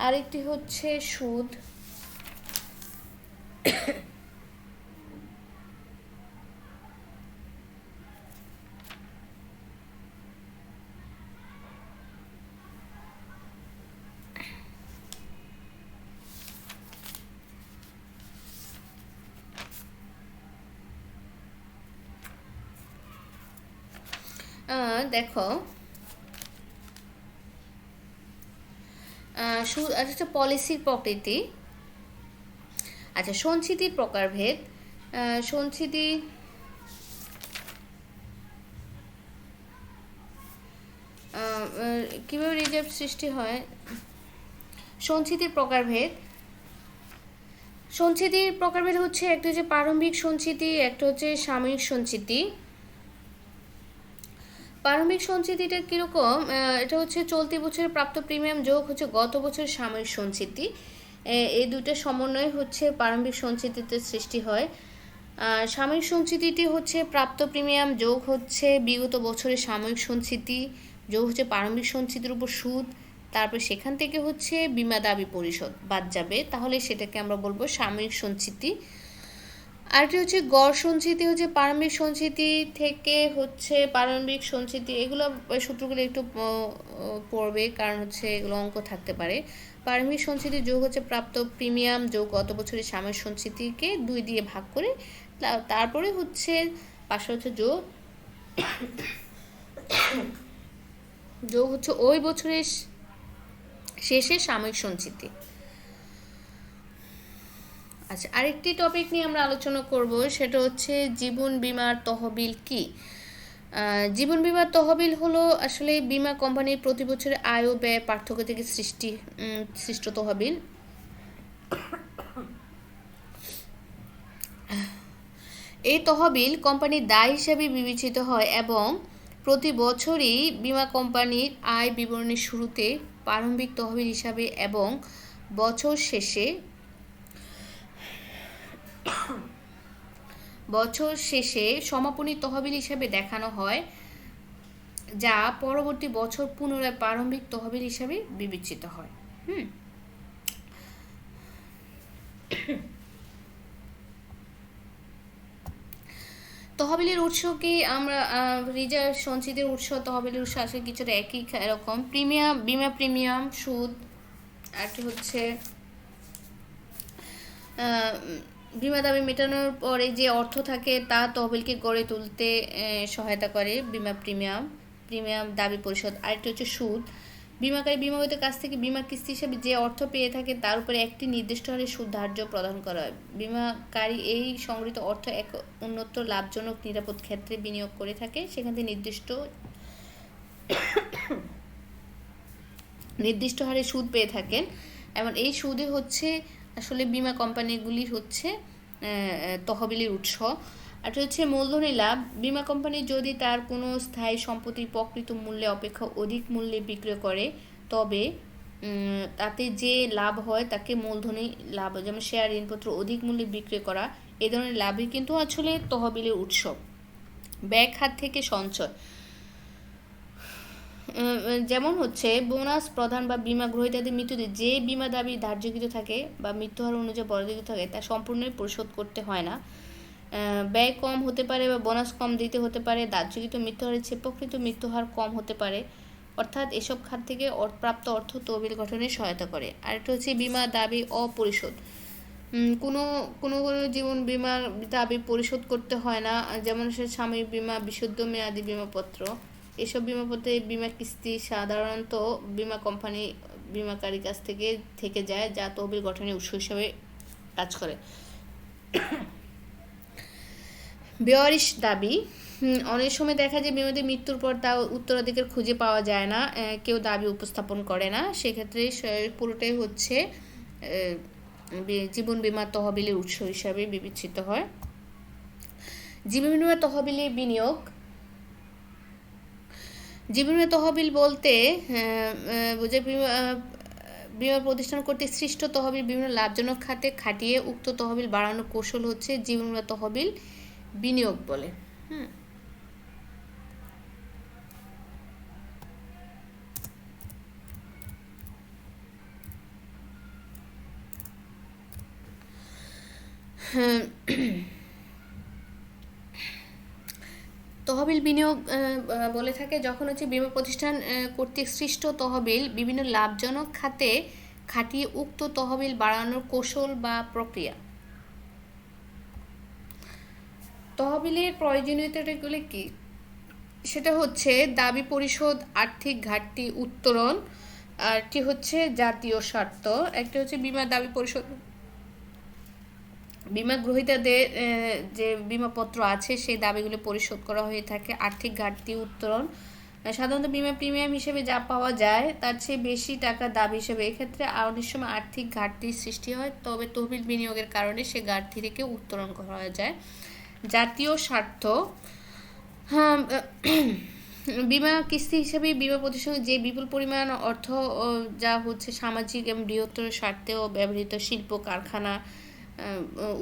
আরেকটি হচ্ছে সুদ। দেখো, সুদ আচ্ছা পলিসির প্রকৃতি। আচ্ছা, সঞ্চিতির প্রকারভেদ। সঞ্চিতি কীভাবে রিজার্ভ সৃষ্টি হয়? সঞ্চিতির প্রকারভেদ। সঞ্চিতির প্রকারভেদ হচ্ছে একটা হচ্ছে প্রারম্ভিক সঞ্চিতি, একটা হচ্ছে সাময়িক সঞ্চিতি। প্রারম্ভিক সঞ্চিতিটা কীরকম? এটা হচ্ছে চলতি বছরে প্রাপ্ত প্রিমিয়াম যোগ হচ্ছে গত বছরের সাময়িক সঞ্চিতি, এই দুটো সমন্বয় হচ্ছে প্রারম্ভিক সঞ্চিতিতে সৃষ্টি হয়। আর সাময়িক সঞ্চিতিটি হচ্ছে প্রাপ্ত প্রিমিয়াম যোগ হচ্ছে বিগত বছরের সাময়িক সঞ্চিতি যোগ হচ্ছে প্রারম্ভিক সঞ্চিতির উপর সুদ, তারপর সেখান থেকে হচ্ছে বীমা দাবি পরিশোধ বাদ যাবে, তাহলে সেটাকে আমরা বলবো সাময়িক সঞ্চিতি। আরেকটি হচ্ছে গড় সঞ্চিতি, হচ্ছে প্রারম্ভিক সঞ্চিতি থেকে হচ্ছে প্রারম্ভিক সঞ্চিতি, এগুলো সূত্রগুলো একটু পড়বে কারণ হচ্ছে এগুলো অঙ্ক থাকতে পারে। প্রারম্ভিক সঞ্চিতি যোগ হচ্ছে প্রাপ্ত প্রিমিয়াম যোগ গত বছরের সাময়িক সঞ্চিতিকে 2 দিয়ে ভাগ করে, তারপরে হচ্ছে পাশে হচ্ছে যোগ হচ্ছে ওই বছরের শেষে সাময়িক সঞ্চিতি। আচ্ছা, আরেকটি টপিক নিয়ে আমরা আলোচনা করব, সেটা হচ্ছে জীবন বীমার তহবিল কি? জীবন বীমার তহবিল হলো আসলে বীমা কোম্পানির প্রতি বছরের আয় ও ব্যয় পার্থক্য থেকে সৃষ্ট তহবিল। এই তহবিল কোম্পানির দায় হিসাবে বিবেচিত হয় এবং প্রতি বছরই বীমা কোম্পানির আয় বিবরণীর শুরুতে প্রারম্ভিক তহবিল হিসাবে এবং বছর শেষে সমাপনী তহবিল হিসাবে দেখানো হয়, যা পরবর্তী বছর পুনরায় প্রারম্ভিক তহবিল হিসাবে বিবেচিত হয়। তহবিলের উৎসকে আমরা রিজার্ভ সঞ্চিতির উৎস, তহবিলের উৎস আসলে কিছুটা একই রকম। প্রিমিয়াম, বীমা প্রিমিয়াম, সুদ। আরেকটি হচ্ছে বীমা দাবি মেটানোর পরে যে অর্থ থাকে তা তহবিলকে গড়ে তুলতে সহায়তা করে বীমা প্রিমিয়াম দাবি পরিশোধ। আরেকটি হচ্ছে সুদ। বীমাকারী বীমাকৃতের কাছ থেকে বীমা কিস্তি হিসেবে যে অর্থ পেয়ে থাকে তার উপরে একটি নির্দিষ্ট হারে সুদ ধার্য প্রদান করা হয়। বীমাকারী এই সংগৃহীত অর্থ এক উন্নত লাভজনক নিরাপদ ক্ষেত্রে বিনিয়োগ করে থাকে, সেখান থেকে নির্দিষ্ট হারে সুদ পেয়ে থাকেন এবং এই সুদে হচ্ছে আসলে বীমা কোম্পানিগুলির হচ্ছে তহবিলের উৎস। আর হচ্ছে মূলধনী লাভ। বীমা কোম্পানি যদি তার কোনো স্থায়ী সম্পত্তি প্রকৃত মূল্যে অপেক্ষা অধিক মূল্যে বিক্রয় করে তবে তাতে যে লাভ হয় তাকে মূলধনী লাভ, যেমন শেয়ার, ঋণপত্র অধিক মূল্যে বিক্রয় করা, এই ধরনের লাভই কিন্তু আসলে তহবিলের উৎস। ব্যয় খাত থেকে সঞ্চয়, যেমন হচ্ছে বোনাস প্রদান বা বীমা গ্রহীতাদের মৃত্যুতে যে বীমা দাবি ধার্যকৃত থাকে বা মৃত্যুহার অনুযায়ী বরাদ্দকৃত থাকে তা সম্পূর্ণই পরিশোধ করতে হয় না। ব্যয় কম হতে পারে বা বোনাস কম দিতে হতে পারে, ধার্যকৃত মৃত্যুহারের চেয়ে প্রকৃত মৃত্যুহার কম হতে পারে, অর্থাৎ এসব খাত থেকে প্রাপ্ত অর্থ তহবিল গঠনে সহায়তা করে। আরেকটা হচ্ছে বীমা দাবি অপরিশোধ। কোনো জীবন বীমার দাবি পরিশোধ করতে হয় না, যেমন সাময়িক বীমা, বিশুদ্ধ মেয়াদী বীমাপত্র। এসব বীমাপত্রে বীমা কিস্তি সাধারণত বীমা কোম্পানি বীমাকারীর কাছ থেকে যায়, যা তহবিল গঠনের উৎস হিসাবে কাজ করে। বেওয়ারিশ দাবি। অনেক সময় দেখা যায় বিমাদের মৃত্যুর পর তা উত্তরাধিকার খুঁজে পাওয়া যায় না, কেউ দাবি উপস্থাপন করে না, সেক্ষেত্রে পুরোটাই হচ্ছে জীবন বীমা তহবিলের উৎস হিসাবে বিবেচিত হয়। জীবন বীমা তহবিলে বিনিয়োগ। জীবন বীমা তহবিল বলতে বোঝায় বীমা প্রতিষ্ঠান কর্তৃক সৃষ্ট তহবিল বিভিন্ন লাভজনক খাতে খাটিয়ে উক্ত তহবিল বাড়ানোর কৌশল হচ্ছে জীবন বীমা তহবিল বিনিয়োগ বলে। তহবিল বিনিয়োগ বলে থাকে যখন হচ্ছে বীমা প্রতিষ্ঠান কর্তৃক সৃষ্ট তহবিল বিভিন্ন লাভজনক খাতে খাটিয়ে উক্ত তহবিল বাড়ানোর কৌশল বা প্রক্রিয়া। তহবিলের প্রয়োজনীয়তাগুলি কি? সেটা হচ্ছে দাবি পরিশোধ, আর্থিক ঘাটতি উত্তরণ, আরটি হচ্ছে জাতীয় স্বার্থ। একটা হচ্ছে বীমা দাবি পরিশোধ, বীমা গ্রহীতাদের যে বীমাপত্র আছে সেই দাবিগুলো পরিশোধ করা হয়ে থাকে। আর্থিক ঘাটতি উত্তরণ, সাধারণত বিমা প্রিমিয়াম হিসেবে যা পাওয়া যায় তার চেয়ে বেশি টাকা দাবি হিসেবে, এক্ষেত্রে অনেক সময় আর্থিক ঘাটতির সৃষ্টি হয়, তবে তহবিল বিনিয়োগের কারণে সে ঘাটতি থেকে উত্তরণ করা যায়। জাতীয় স্বার্থ, হ্যাঁ, বিমা কিস্তি হিসেবে বিমা প্রতিষ্ঠান যে বিপুল পরিমাণ অর্থ যা হচ্ছে সামাজিক এবং বৃহত্তর স্বার্থেও ব্যবহৃত শিল্প কারখানা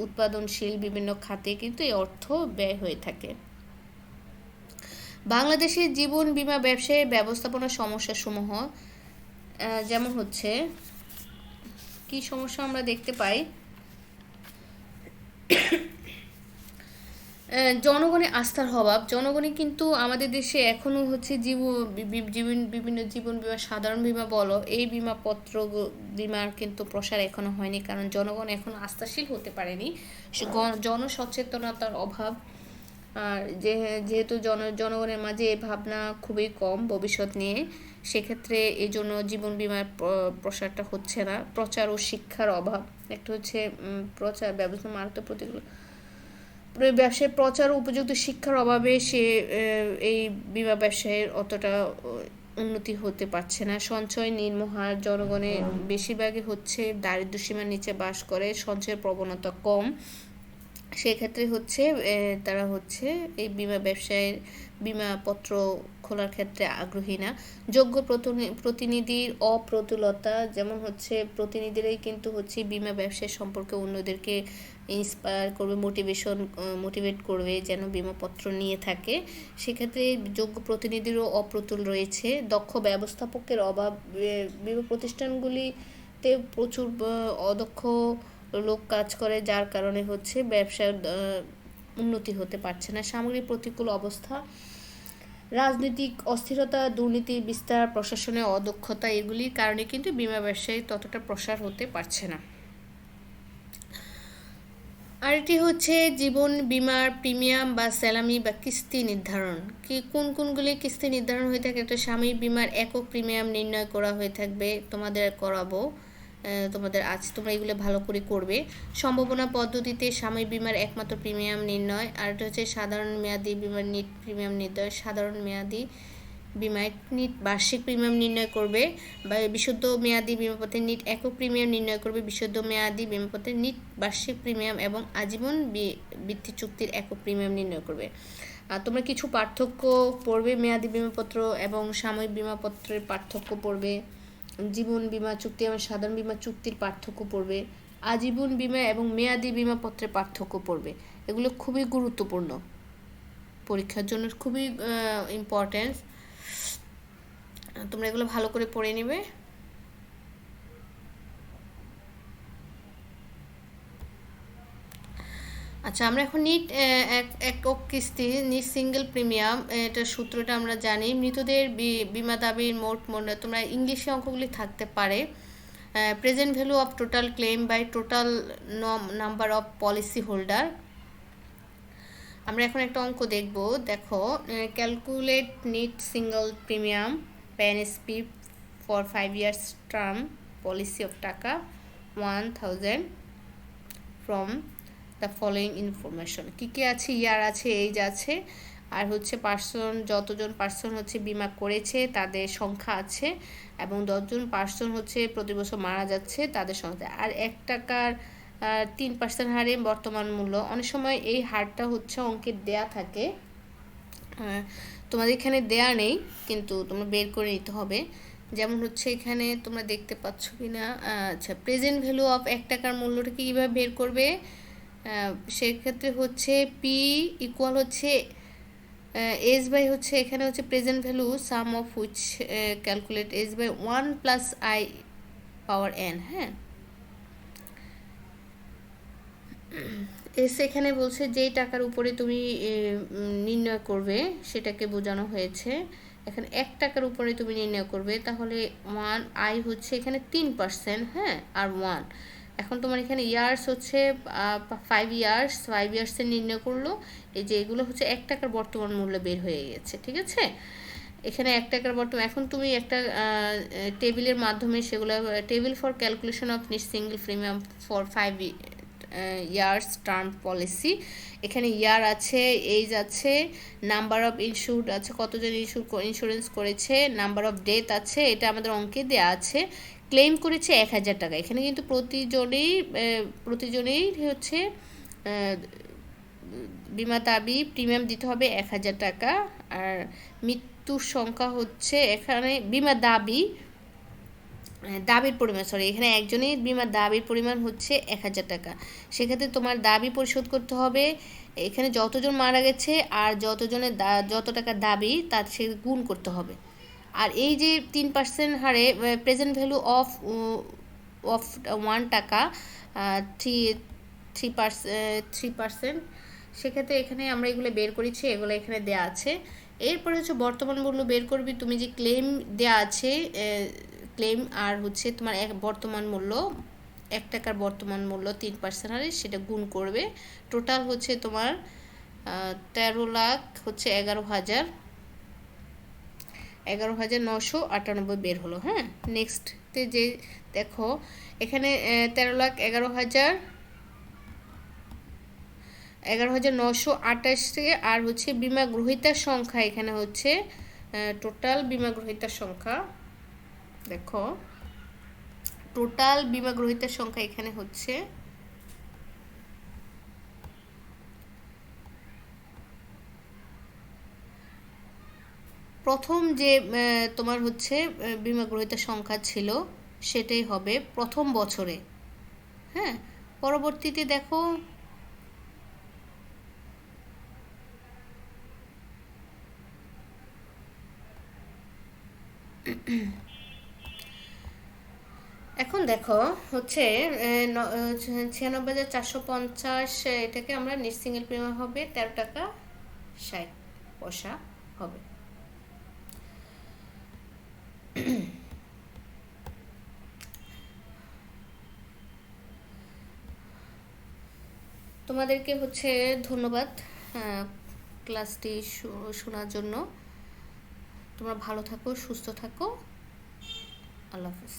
উৎপাদনশীল বিভিন্ন খাতে কিন্তু এই অর্থ ব্যয় হয়ে থাকে। বাংলাদেশের জীবন বীমা ব্যবসায়ের ব্যবস্থাপনার সমস্যাসমূহ যেমন হচ্ছে কি সমস্যা আমরা দেখতে পাই, জনগণের আস্থার অভাব। জনগণই কিন্তু আমাদের দেশে এখনও হচ্ছে বিভিন্ন জীবন বিমা, সাধারণ বিমা বলো, এই বিমাপত্র বিমার কিন্তু প্রসার এখনো হয়নি, কারণ জনগণ এখন আস্থাশীল হতে পারেনি, জনসচেতনতার অভাব। আর যেহেতু জনগণের মাঝে এই ভাবনা খুবই কম ভবিষ্যৎ নিয়ে, সেক্ষেত্রে এই জন্য জীবন বিমার প্রসারটা হচ্ছে না। প্রচার ও শিক্ষার অভাব, একটা হচ্ছে প্রচার ব্যবস্থা মারাত্মক প্রতিকূল ব্যবসায় প্রচার ও উপযুক্ত শিক্ষার অভাবে সে এই বিমা ব্যবসায়ের অতটা উন্নতি হতে পারছে না। সঞ্চয় নিম্নহার, জনগণের বেশিরভাগই হচ্ছে দারিদ্র্য সীমার নিচে বাস করে, সঞ্চয়ের প্রবণতা কম, সেক্ষেত্রে হচ্ছে তারা হচ্ছে এই বিমা ব্যবসায়ের বিমাপত্র খোলার ক্ষেত্রে আগ্রহী না। যোগ্য প্রতিনিধির অপ্রতুলতা, যেমন হচ্ছে প্রতিনিধিরাই কিন্তু হচ্ছে বিমা ব্যবসায় সম্পর্কে অন্যদেরকে ইন্সপায়ার করবে, মোটিভেট করবে যেন বিমাপত্র নিয়ে থাকে, সেক্ষেত্রে যোগ্য প্রতিনিধিরও অপ্রতুল রয়েছে। দক্ষ ব্যবস্থাপকের অভাব, বিমা প্রতিষ্ঠানগুলিতে প্রচুর অদক্ষ লোক কাজ করে, যার কারণে হচ্ছে ব্যবসার উন্নতি হতে পারছে না। সামগ্রিক প্রতিকূল অবস্থা, রাজনৈতিক অস্থিরতা, দুর্নীতি বিস্তার, প্রশাসনের অদক্ষতা, এগুলির কারণে কিন্তু বিমা ব্যবসায় ততটা প্রসার হতে পারছে না। আরেকটি হচ্ছে জীবন বিমার প্রিমিয়াম বা স্যালামি বা কিস্তি নির্ধারণ। কোনগুলি কিস্তি নির্ধারণ হয়ে থাকে, একটা সাময়িক বিমার একক প্রিমিয়াম নির্ণয় করা হয়ে থাকবে, তোমাদের করাবো, তোমরা এগুলো ভালো করে করবে। সম্ভাবনা পদ্ধতিতে সাময়িক বিমার একমাত্র প্রিমিয়াম নির্ণয়। আর এটা হচ্ছে সাধারণ মেয়াদি বিমার নিট প্রিমিয়াম নির্ণয়। সাধারণ মেয়াদি বিমায় নিট বার্ষিক প্রিমিয়াম নির্ণয় করবে, বা বিশুদ্ধ মেয়াদি বিমাপত্রের নিট একক প্রিমিয়াম নির্ণয় করবে, বিশুদ্ধ মেয়াদি বিমাপত্রের নিট বার্ষিক প্রিমিয়াম এবং আজীবন বৃত্তি চুক্তির একক প্রিমিয়াম নির্ণয় করবে। আর তোমরা কিছু পার্থক্য পড়বে, মেয়াদি বিমাপত্র এবং সাময়িক বিমাপত্রের পার্থক্য পড়বে, জীবন বিমা চুক্তি এবং সাধারণ বিমা চুক্তির পার্থক্য পড়বে, আজীবন বিমা এবং মেয়াদি বিমাপত্রের পার্থক্য পড়বে। এগুলো খুবই গুরুত্বপূর্ণ, পরীক্ষার জন্য খুবই ইম্পর্টেন্ট, তোমরা এগুলো ভালো করে পড়ে নেবে। আচ্ছা, আমরা এখন নিট একক কিস্তি, নিট সিঙ্গেল প্রিমিয়াম, এটার সূত্রটা আমরা জানি। মৃতদের বিমা দাবির মোট মূল্য, তোমরা ইংলিশে অঙ্কগুলি থাকতে পারে। Present value of total claim by total number of policy holder. আমরা এখন একটা অঙ্ক দেখব, দেখো, calculate net single premium PNSP for 5 years term policy of টাকা 1000 ফ্রম দ্য ফলোয়িং ইনফরমেশন। কী আছে, ইয়ার আছে, এজ আছে, আর হচ্ছে পার্সন, যতজন পার্সন হচ্ছে বিমা করেছে তাদের সংখ্যা আছে, এবং 10জন পার্সন হচ্ছে প্রতি বছর মারা যাচ্ছে তাদের সংখ্যা, আর 1 টাকার 3% হারে বর্তমান মূল্য। অনেক সময় এই হারটা হচ্ছে অঙ্কে দেয়া থাকে, তোমাদের এখানে দেয়া নেই, কিন্তু তোমরা বের করে নিতে হবে। যেমন হচ্ছে এখানে তোমরা দেখতে পাচ্ছ কিনা, আচ্ছা, প্রেজেন্ট ভ্যালু অফ 1 টাকার মূল্যটা কীভাবে বের করবে, সেক্ষেত্রে হচ্ছে পি ইকুয়াল হচ্ছে এস বাই হচ্ছে এখানে হচ্ছে present value sum of which calculate S by 1 plus i power n. হ্যাঁ, এস এখানে বলছে যেই টাকার উপরে তুমি নির্ণয় করবে সেটাকে বোঝানো হয়েছে। এখানে 1 টাকার উপরে তুমি নির্ণয় করবে, তাহলে 1 আই হচ্ছে এখানে 3%, হ্যাঁ, আর 1। এখন তোমার এখানে ইয়ার্স হচ্ছে 5 ইয়ার্সের নির্ণয় করলো, এই যে এগুলো হচ্ছে 1 টাকার বর্তমান মূল্য বের হয়ে গেছে, ঠিক আছে। এখানে 1 টাকার বর্তমান, এখন তুমি একটা টেবিলের মাধ্যমে সেগুলো, table for calculation of net single premium for 5 years term policy. এখানে ইয়ার আছে, এজ আছে, নাম্বার অফ ইনস্যুর্ড আছে, কতজন ইন্স্যুরেন্স করেছে, নাম্বার অফ ডেথ আছে, এটা আমাদের অঙ্কে দেওয়া আছে। ক্লেম করেছে 1000 টাকা। এখানে কিন্তু প্রতিজনেই হচ্ছে বিমা দাবি প্রিমিয়াম দিতে হবে 1000 টাকা। আর মৃত্যুর সংখ্যা হচ্ছে এখানে বিমা দাবির পরিমাণ, এখানে একজনের বিমার দাবির পরিমাণ হচ্ছে 1000 টাকা। সেক্ষেত্রে তোমার দাবি পরিশোধ করতে হবে এখানে যতজন মারা গেছে আর যত টাকা দাবি তার সে গুণ করতে হবে। আর এই যে 3% হারে প্রেজেন্ট ভ্যালু অফ 1 টাকা 3%, সেক্ষেত্রে এখানে আমরা এগুলো বের করেছি, এগুলো এখানে দেওয়া আছে। এরপরে হচ্ছে বর্তমান মূল্য বের করবি। তুমি যে ক্লেম দেওয়া আছে ক্লেম আর হচ্ছে তোমার বর্তমান মূল্য 1 টাকার বর্তমান মূল্য 3% হারে সেটা গুণ করবে। টোটাল হচ্ছে তোমার 13 লাখ হচ্ছে 11,998 বের হলো। হ্যাঁ, নেক্সটে যে দেখো এখানে 13,11,928 আর হচ্ছে বিমা গ্রহীতার সংখ্যা এখানে হচ্ছে টোটাল বিমা গ্রহীতার সংখ্যা। দেখো টোটাল বিমা গ্রহীতার সংখ্যা এখানে হচ্ছে প্রথম যে তোমার হচ্ছে বিমা গ্রহীতার সংখ্যা ছিল সেটাই হবে প্রথম বছরে। হ্যাঁ, পরবর্তীতে দেখো এখন দেখো হচ্ছে 96,450 এটাকে আমরা নেট সিঙ্গেল প্রিমিয়াম হবে 13 টাকা 60 পয়সা হবে। তোমাদেরকে হচ্ছে ধন্যবাদ ক্লাসটি শোনার জন্য। তোমরা ভালো থাকো, সুস্থ থাকো। আল্লাহ হাফেজ।